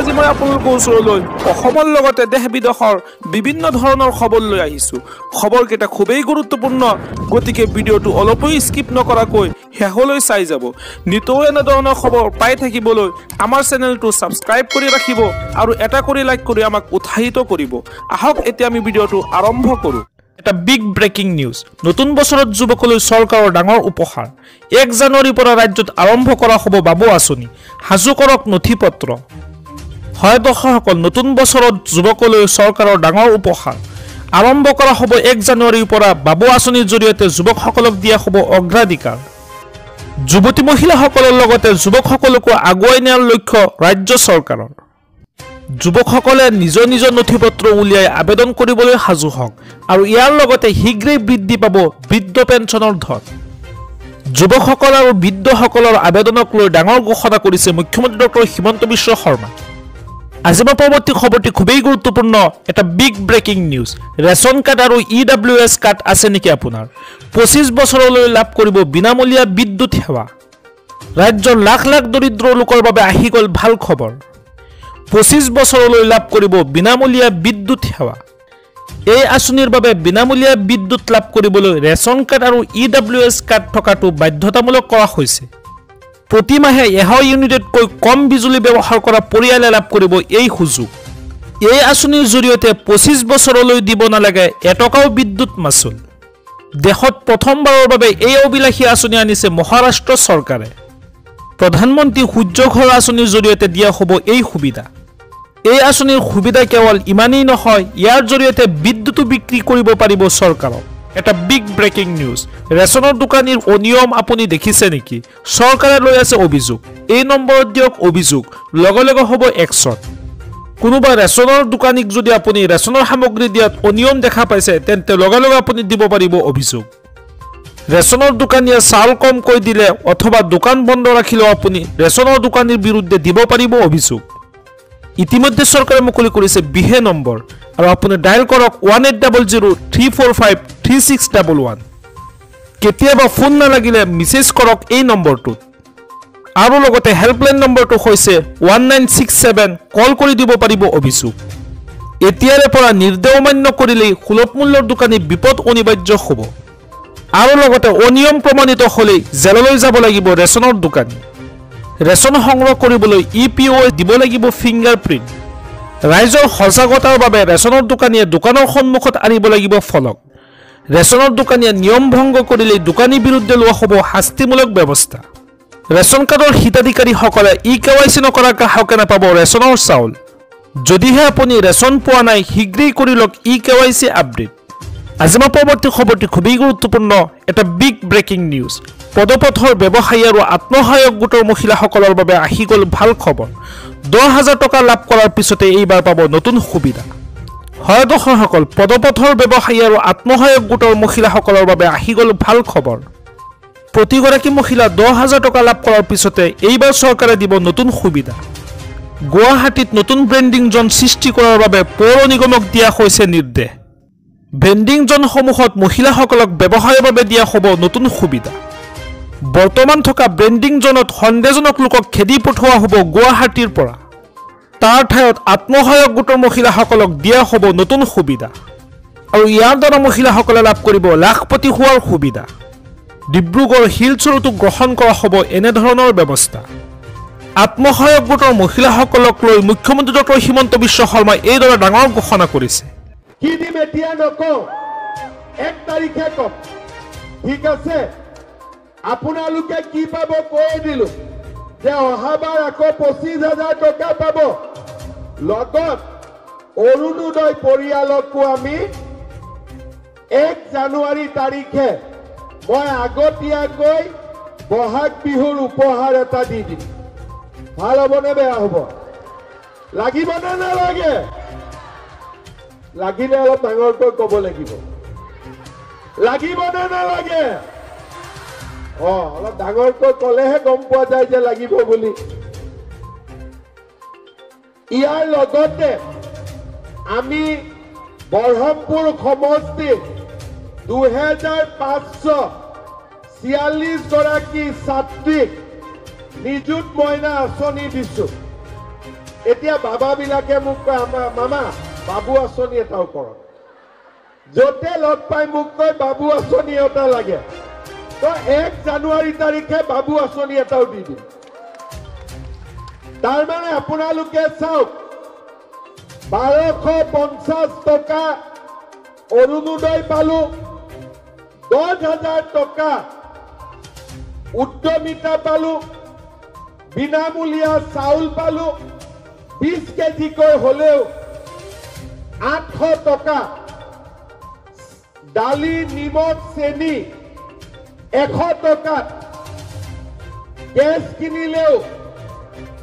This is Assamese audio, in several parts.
আজি মই আপোনালোকৰ ওচৰলৈ অসমৰ লগতে দেশ বিদেশৰ বিভিন্ন ধৰণৰ খবৰ লৈ আহিছোঁ। খবৰকেইটা খুবেই গুৰুত্বপূৰ্ণ, গতিকে ভিডিঅ'টো অলপো স্কিপ নকৰাকৈ শেষলৈ চাই যাব। নিতৌ এনেধৰণৰ খবৰ পাই থাকিবলৈ আমাৰ চেনেলটো ছাবস্ক্ৰাইব কৰি ৰাখিব আৰু এটা কৰি লাইক কৰি আমাক উৎসাহিত কৰিব। আহক এতিয়া আমি ভিডিঅ'টো আৰম্ভ কৰোঁ। এটা বিগ ব্ৰেকিং নিউজ। নতুন বছৰত যুৱকলৈ চৰকাৰৰ ডাঙৰ উপহাৰ। 1 জানুৱাৰীৰ পৰা ৰাজ্যত আৰম্ভ কৰা হ'ব বাবু আঁচনি। সাজু কৰক নথি পত্ৰ। হয় দৰ্শকসকল, নতুন বছৰত যুৱকলৈ চৰকাৰৰ ডাঙৰ উপহাৰ। আৰম্ভ কৰা হ'ব 1 জানুৱাৰীৰ পৰা বাবু আঁচনিৰ জৰিয়তে যুৱকসকলক দিয়া হ'ব অগ্ৰাধিকাৰ। যুৱতী মহিলাসকলৰ লগতে যুৱকসকলকো আগুৱাই নিয়াৰ লক্ষ্য ৰাজ্য চৰকাৰৰ। যুৱকসকলে নিজৰ নিজৰ নথি পত্ৰ উলিয়াই আবেদন কৰিবলৈ সাজু হওক আৰু ইয়াৰ লগতে শীঘ্ৰেই বৃদ্ধি পাব বৃদ্ধ পেঞ্চনৰ ধন। যুৱকসকল আৰু বৃদ্ধসকলৰ আবেদনক লৈ ডাঙৰ ঘোষণা কৰিছে মুখ্যমন্ত্ৰী ডক্টৰ হিমন্ত বিশ্ব শৰ্মা। আজি মই পৰৱৰ্তী খবৰটি খুবেই গুৰুত্বপূৰ্ণ, এটা big breaking news. Ration card আৰু EWS কাৰ্ড আছে নেকি আপোনাৰ? 25 বছৰলৈ লাভ কৰিব বিনামূলীয়া বিদ্যুৎ সেৱা। ৰাজ্যৰ লাখ লাখ দৰিদ্ৰ লোকৰ বাবে আহি গ'ল ভাল খবৰ। 25 বছৰলৈ লাভ কৰিব বিনামূলীয়া বিদ্যুৎ সেৱা। এই আঁচনিৰ বাবে বিনামূলীয়া বিদ্যুৎ লাভ কৰিবলৈ ৰেচন কাৰ্ড আৰু EWS কাৰ্ড থকাটো বাধ্যতামূলক কৰা হৈছে। প্ৰতি মাহে 100 ইউনিটতকৈ কম বিজুলী ব্যৱহাৰ কৰা পৰিয়ালে লাভ কৰিব এই সুযোগ। এই আঁচনিৰ জৰিয়তে 25 বছৰলৈ দিব নালাগে এটকাও বিদ্যুৎ মাচুল। দেশত প্ৰথমবাৰৰ বাবে এই অভিলাষী আঁচনি আনিছে মহাৰাষ্ট্ৰ চৰকাৰে। প্ৰধানমন্ত্ৰী সূৰ্য ঘৰ আঁচনিৰ জৰিয়তে দিয়া হ'ব এই সুবিধা। এই আঁচনিৰ সুবিধা কেৱল ইমানেই নহয়, ইয়াৰ জৰিয়তে বিদ্যুৎ বিক্ৰী কৰিব পাৰিব চৰকাৰক। এটা বিগ ব্ৰেকিং নিউজ। ৰেচনৰ দোকানীৰ অনিয়ম আপুনি দেখিছে নেকি? চৰকাৰে লৈ আছে অভিযোগ। এই নম্বৰত দিয়ক অভিযোগ, লগে লগে হ'ব একশ্যন। কোনোবা ৰেচনৰ দোকানীক যদি আপুনি ৰেচনৰ সামগ্ৰী দিয়াত অনিয়ম দেখা পাইছে, তেন্তে লগে লগে আপুনি দিব পাৰিব অভিযোগ। ৰেচনৰ দোকানীয়ে চাউল কমকৈ দিলে অথবা দোকান বন্ধ ৰাখিলেও আপুনি ৰেচনৰ দোকানীৰ বিৰুদ্ধে দিব পাৰিব অভিযোগ। ইতিমধ্যে চৰকাৰে মুকলি কৰিছে বিহে নম্বৰ আৰু আপুনি ডায়েল কৰক 1800-345-3611। কেতিয়াবা ফোন নালাগিলে মেছেজ কৰক এই নম্বৰটোত। আৰু লগতে হেল্পলাইন নম্বৰটো হৈছে 1967, কল কৰি দিব পাৰিব অভিযোগ। এতিয়াৰে পৰা নিৰ্দেশ অমান্য কৰিলেই সুলভ মূল্যৰ দোকানী বিপদ অনিবাৰ্য হ'ব। আৰু লগতে অনিয়ম প্ৰমাণিত হ'লেই জেললৈ যাব লাগিব ৰেচনৰ দোকানী। ৰেচন সংগ্ৰহ কৰিবলৈ EPO দিব লাগিব ফিংগাৰ প্ৰিণ্ট। ৰাইজৰ সজাগতাৰ বাবে ৰেচনৰ দোকানীয়ে দোকানৰ সন্মুখত আনিব লাগিব ফলক। ৰেচনৰ দোকানীয়ে নিয়ম ভংগ কৰিলেই দোকানীৰ বিৰুদ্ধে লোৱা হ'ব শাস্তিমূলক ব্যৱস্থা। ৰেচন কাৰ্ডৰ হিতাধিকাৰীসকলে EKYC নকৰা গ্ৰাহকে নাপাব ৰেচনৰ চাউল। যদিহে আপুনি ৰেচন পোৱা নাই, শীঘ্ৰেই কৰি লওক EKYC আপডেট। আজি মই পৰৱৰ্তী খবৰটি খুবেই গুৰুত্বপূৰ্ণ, এটা বিগ ব্ৰেকিং নিউজ। পদপথৰ ব্যৱসায়ী আৰু আত্মসহায়ক গোটৰ মহিলাসকলৰ বাবে আহি গ'ল ভাল খবৰ। 10,000 টকা লাভ কৰাৰ পিছতে এইবাৰ পাব নতুন সুবিধা। হয় দৰ্শকসকল, পদপথৰ ব্যৱসায়ী আৰু আত্মসহায়ক গোটৰ মহিলাসকলৰ বাবে আহি গ'ল ভাল খবৰ। প্ৰতিগৰাকী মহিলা 10,000 টকা লাভ কৰাৰ পিছতে এইবাৰ চৰকাৰে দিব নতুন সুবিধা। গুৱাহাটীত নতুন ব্ৰেণ্ডিং জ'ন সৃষ্টি কৰাৰ বাবে পৌৰ নিগমক দিয়া হৈছে নিৰ্দেশ। ব্ৰেণ্ডিং জ'নসমূহত মহিলাসকলক ব্যৱসায়ৰ বাবে দিয়া হ'ব নতুন সুবিধা। বৰ্তমান থকা ব্ৰেণ্ডিং জ'নত সন্দেহজনক লোকক খেদি পঠোৱা হ'ব গুৱাহাটীৰ পৰা। তাৰ ঠাইত আত্মসহায়ক গোটৰ মহিলাসকলক দিয়া হ'ব নতুন সুবিধা আৰু ইয়াৰ দ্বাৰা মহিলাসকলে লাভ কৰিব লাখপতি হোৱাৰ সুবিধা। ডিব্ৰুগড় শিলচৰতো গ্ৰহণ কৰা হ'ব এনেধৰণৰ ব্যৱস্থা। আত্মসহায়ক গোটৰ মহিলাসকলক লৈ মুখ্যমন্ত্ৰী ডক্টৰ হিমন্ত বিশ্ব শৰ্মাই এইদৰে ডাঙৰ ঘোষণা কৰিছে। কি দিম এতিয়া নকওঁ, 1 তাৰিখে কম, ঠিক আছে? আপোনালোকে কি পাব কৈ দিলো যে অহাবাৰ আকৌ 25,000 টকা পাব। লগত অৰুণোদয় পৰিয়ালকো আমি 1 জানুৱাৰী তাৰিখে মই আগতীয়াকৈ বহাগ বিহুৰ উপহাৰ এটা দি দিম। ভাল হ'বনে বেয়া হ'ব? লাগিবনে নালাগে? লাগিলে অলপ ডাঙৰকৈ ক'ব লাগিব। লাগিবনে নালাগে? অলপ ডাঙৰকৈ ক'লেহে গম পোৱা যায় যে লাগিব বুলি। ইয়াৰ লগতে আমি বৰহমপুৰ সমষ্টিত 2,546 গৰাকী ছাত্ৰীক নিযুত মইনা আঁচনি দিছো। এতিয়া বাবাবিলাকে মোক কয় আমাৰ মামা বাবু আঁচনি এটাও কৰক য'তে লগ পাই মোক কয় বাবু আঁচনি এটা লাগে তো 1 জানুৱাৰী তাৰিখে বাবু আঁচনি এটাও দি দিম তাৰমানে আপোনালোকে চাওক 1250 টকা অৰুণোদয় পালো 10,000 টকা উদ্যমিতা পালো বিনামূলীয়া চাউল পালো 20 কেজিকৈ হলেও 800 টকা দালি নিমখ চেনি 100 টকা গেছ কিনিলেও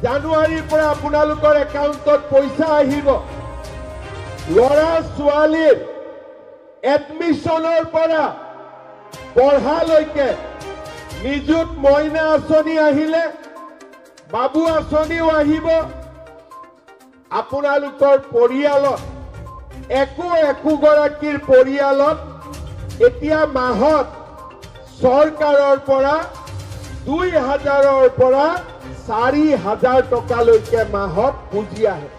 জানুৱাৰীৰ পৰা আপোনালোকৰ একাউণ্টত পইচা আহিব ল'ৰা ছোৱালীৰ এডমিশ্যনৰ পৰা পঢ়ালৈকে নিযুত মইনা আঁচনি আহিলে বাবু আঁচনিও আহিব আপোনালোকৰ পৰিয়ালত একোগৰাকীৰ পৰিয়ালত এতিয়া মাহত চৰকাৰৰ পৰা 2,000ৰ পৰা 4,000 টকালৈকে মাহত পুঁজি আহে